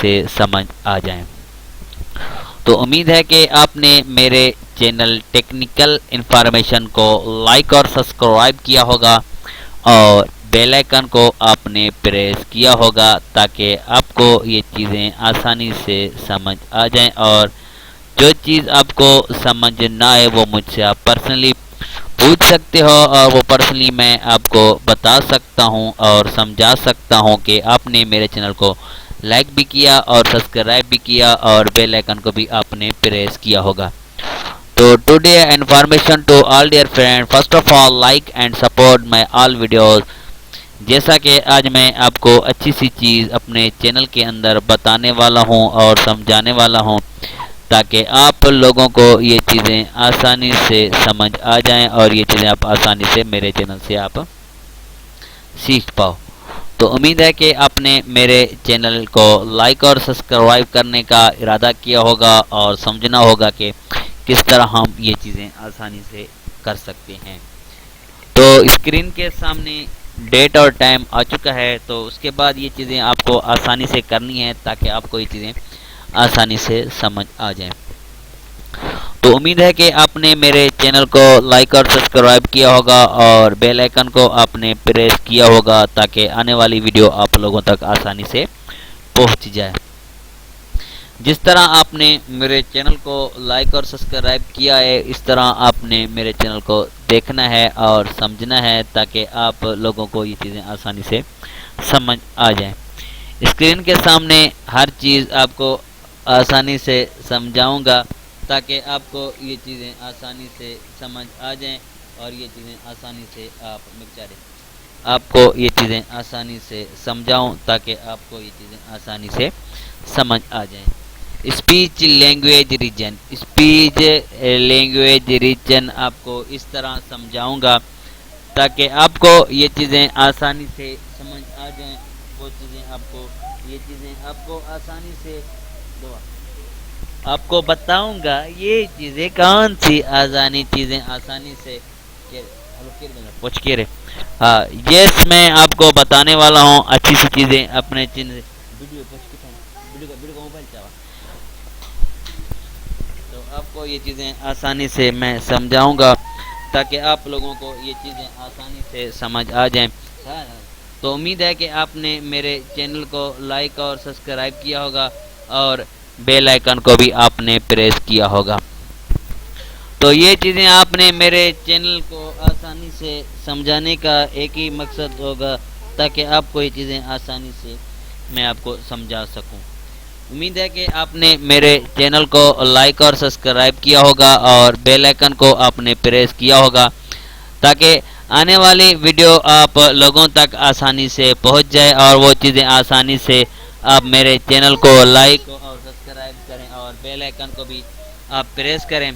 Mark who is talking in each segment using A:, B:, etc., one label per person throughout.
A: سے سمجھ آ جائیں۔ تو امید ہے کہ آپ نے میرے چینل ٹیکنیکل انفارمیشن کو لائک اور سبسکرائب کیا ہوگا اور بیل آئیکن کو آپ نے پریس کیا ہوگا تاکہ آپ کو یہ چیزیں آسانی سے سمجھ آ جائیں، اور جو چیز آپ کو سمجھ نہ آئے وہ مجھ سے آپ پرسنلی پوچھ سکتے ہو، اور وہ پرسنلی میں آپ کو بتا سکتا ہوں اور سمجھا سکتا ہوں کہ آپ نے میرے چینل کو لائک بھی کیا اور سبسکرائب بھی کیا اور بیل آئیکن کو بھی آپ نے پریس کیا ہوگا۔ تو today information to all dear friend, first of all like and support my all videos. جیسا کہ آج میں آپ کو اچھی سی چیز اپنے چینل کے اندر بتانے والا ہوں اور سمجھانے والا ہوں تاکہ آپ لوگوں کو یہ چیزیں آسانی سے سمجھ آ جائیں اور یہ چیزیں آپ آسانی سے میرے چینل سے آپ سیکھ پاؤ۔ تو امید ہے کہ آپ نے میرے چینل کو لائک اور سبسکرائب کرنے کا ارادہ کیا ہوگا اور سمجھنا ہوگا کہ کس طرح ہم یہ چیزیں آسانی سے کر سکتے ہیں۔ تو اسکرین کے سامنے ڈیٹ اور ٹائم آ چکا ہے، تو اس کے بعد یہ چیزیں آپ کو آسانی سے کرنی ہے تاکہ آپ کو یہ چیزیں آسانی سے سمجھ آ جائیں۔ تو امید ہے کہ آپ نے میرے چینل کو لائک اور سبسکرائب کیا ہوگا اور بیل آئیکن کو آپ نے پریس کیا ہوگا تاکہ آنے والی ویڈیو آپ لوگوں تک آسانی سے پہنچ جائے۔ جس طرح آپ نے میرے چینل کو لائک اور سبسکرائب کیا ہے، اس طرح آپ نے میرے چینل کو دیکھنا ہے اور سمجھنا ہے تاکہ آپ لوگوں کو یہ چیزیں آسانی سے سمجھ آ جائیں۔ اسکرین کے سامنے ہر چیز آپ کو آسانی سے سمجھاؤں گا تاکہ آپ کو یہ چیزیں آسانی سے سمجھ آ جائیں اور یہ چیزیں آسانی سے آپ کو یہ چیزیں آسانی سے سمجھاؤں تاکہ آپ کو یہ چیزیں آسانی سے سمجھ آ جائیں۔ Speech language region, speech language region آپ کو اس طرح سمجھاؤں گا تاکہ آپ کو یہ چیزیں آسانی سے سمجھ آ جائیں، وہ چیزیں آپ کو آسانی سے آپ کو بتاؤں گا یہ چیزیں کون سی چیزیں آسانی سے پوچھ کے ہاں یس میں آپ کو بتانے والا ہوں اچھی سی چیزیں اپنے تو آپ کو یہ چیزیں آسانی سے میں سمجھاؤں گا تاکہ آپ لوگوں کو یہ چیزیں آسانی سے سمجھ آ جائیں۔ تو امید ہے کہ آپ نے میرے چینل کو لائک اور سبسکرائب کیا ہوگا اور بیل آئیکن کو بھی آپ نے پریس کیا ہوگا۔ تو یہ چیزیں آپ نے میرے چینل کو آسانی سے سمجھانے کا ایک ہی مقصد ہوگا تاکہ آپ کو یہ چیزیں آسانی سے میں آپ کو سمجھا سکوں۔ امید ہے کہ آپ نے میرے چینل کو لائک اور سبسکرائب کیا ہوگا اور بیل آئیکن کو آپ نے پریس کیا ہوگا تاکہ آنے والی ویڈیو آپ لوگوں تک آسانی سے پہنچ جائے اور وہ چیزیں آسانی سے آپ میرے چینل کو لائک اور سبسکرائب کریں اور بیل آئیکن کو بھی آپ پریس کریں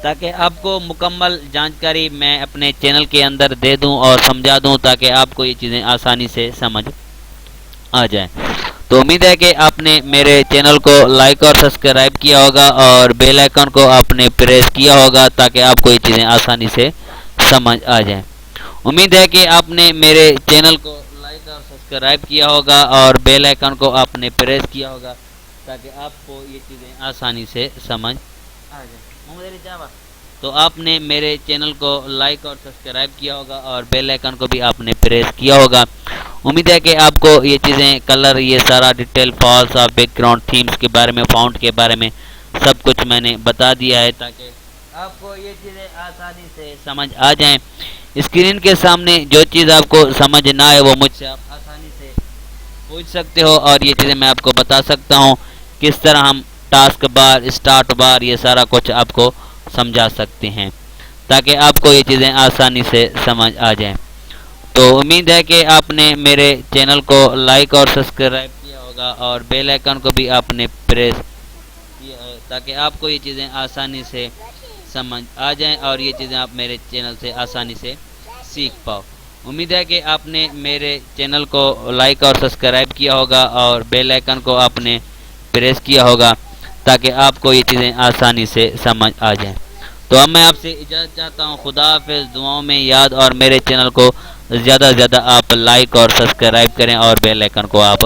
A: تاکہ آپ کو مکمل جانکاری میں اپنے چینل کے اندر دے دوں اور سمجھا دوں تاکہ آپ کو یہ چیزیں آسانی سے سمجھ آ جائیں۔ تو امید ہے کہ آپ نے میرے چینل کو لائک اور سبسکرائب کیا ہوگا اور بیل آئیکن کو آپ نے پریس کیا ہوگا تاکہ آپ کو یہ چیزیں آسانی سے سمجھ آ جائیں۔ امید ہے کہ آپ نے میرے چینل کو لائک اور سبسکرائب کیا ہوگا اور بیل آئیکن کو آپ نے پریس کیا ہوگا تاکہ آپ کو یہ چیزیں آسانی سے سمجھ آ جائیں۔ تو آپ نے میرے چینل کو لائک اور سبسکرائب کیا ہوگا اور بیل آئیکن کو بھی آپ نے پریس کیا ہوگا۔ امید ہے کہ آپ کو یہ چیزیں کلر، یہ سارا ڈیٹیل، فالس اور بیک گراؤنڈ تھیمز کے بارے میں، فاؤنٹ کے بارے میں سب کچھ میں نے بتا دیا ہے تاکہ آپ کو یہ چیزیں آسانی سے سمجھ آ جائیں۔ اسکرین کے سامنے جو چیز آپ کو سمجھ نہ آئے وہ مجھ سے آپ آسانی سے پوچھ سکتے ہو اور یہ چیزیں میں آپ کو بتا سکتا ہوں کس طرح ہم ٹاسک بار، اسٹارٹ بار، یہ سارا کچھ آپ کو سمجھا سکتے ہیں تاکہ آپ کو یہ چیزیں آسانی سے سمجھ آ جائیں۔ تو امید ہے کہ آپ نے میرے چینل کو لائک اور سبسکرائب کیا ہوگا اور بیل آئیکن کو بھی آپ نے پریس کیا تاکہ آپ کو یہ چیزیں آسانی سے سمجھ آ جائیں اور یہ چیزیں آپ میرے چینل سے آسانی سے سیکھ پاؤ۔ امید ہے کہ آپ نے میرے چینل کو لائک اور سبسکرائب کیا ہوگا اور بیل آئیکن کو آپ نے پریس کیا ہوگا تاکہ آپ کو یہ چیزیں آسانی سے سمجھ آ جائیں۔ تو اب میں آپ سے اجازت چاہتا ہوں، خدا حافظ، دعاؤں میں یاد، اور میرے چینل کو زیادہ سے زیادہ آپ لائک اور سبسکرائب کریں اور بیل آئیکن کو آپ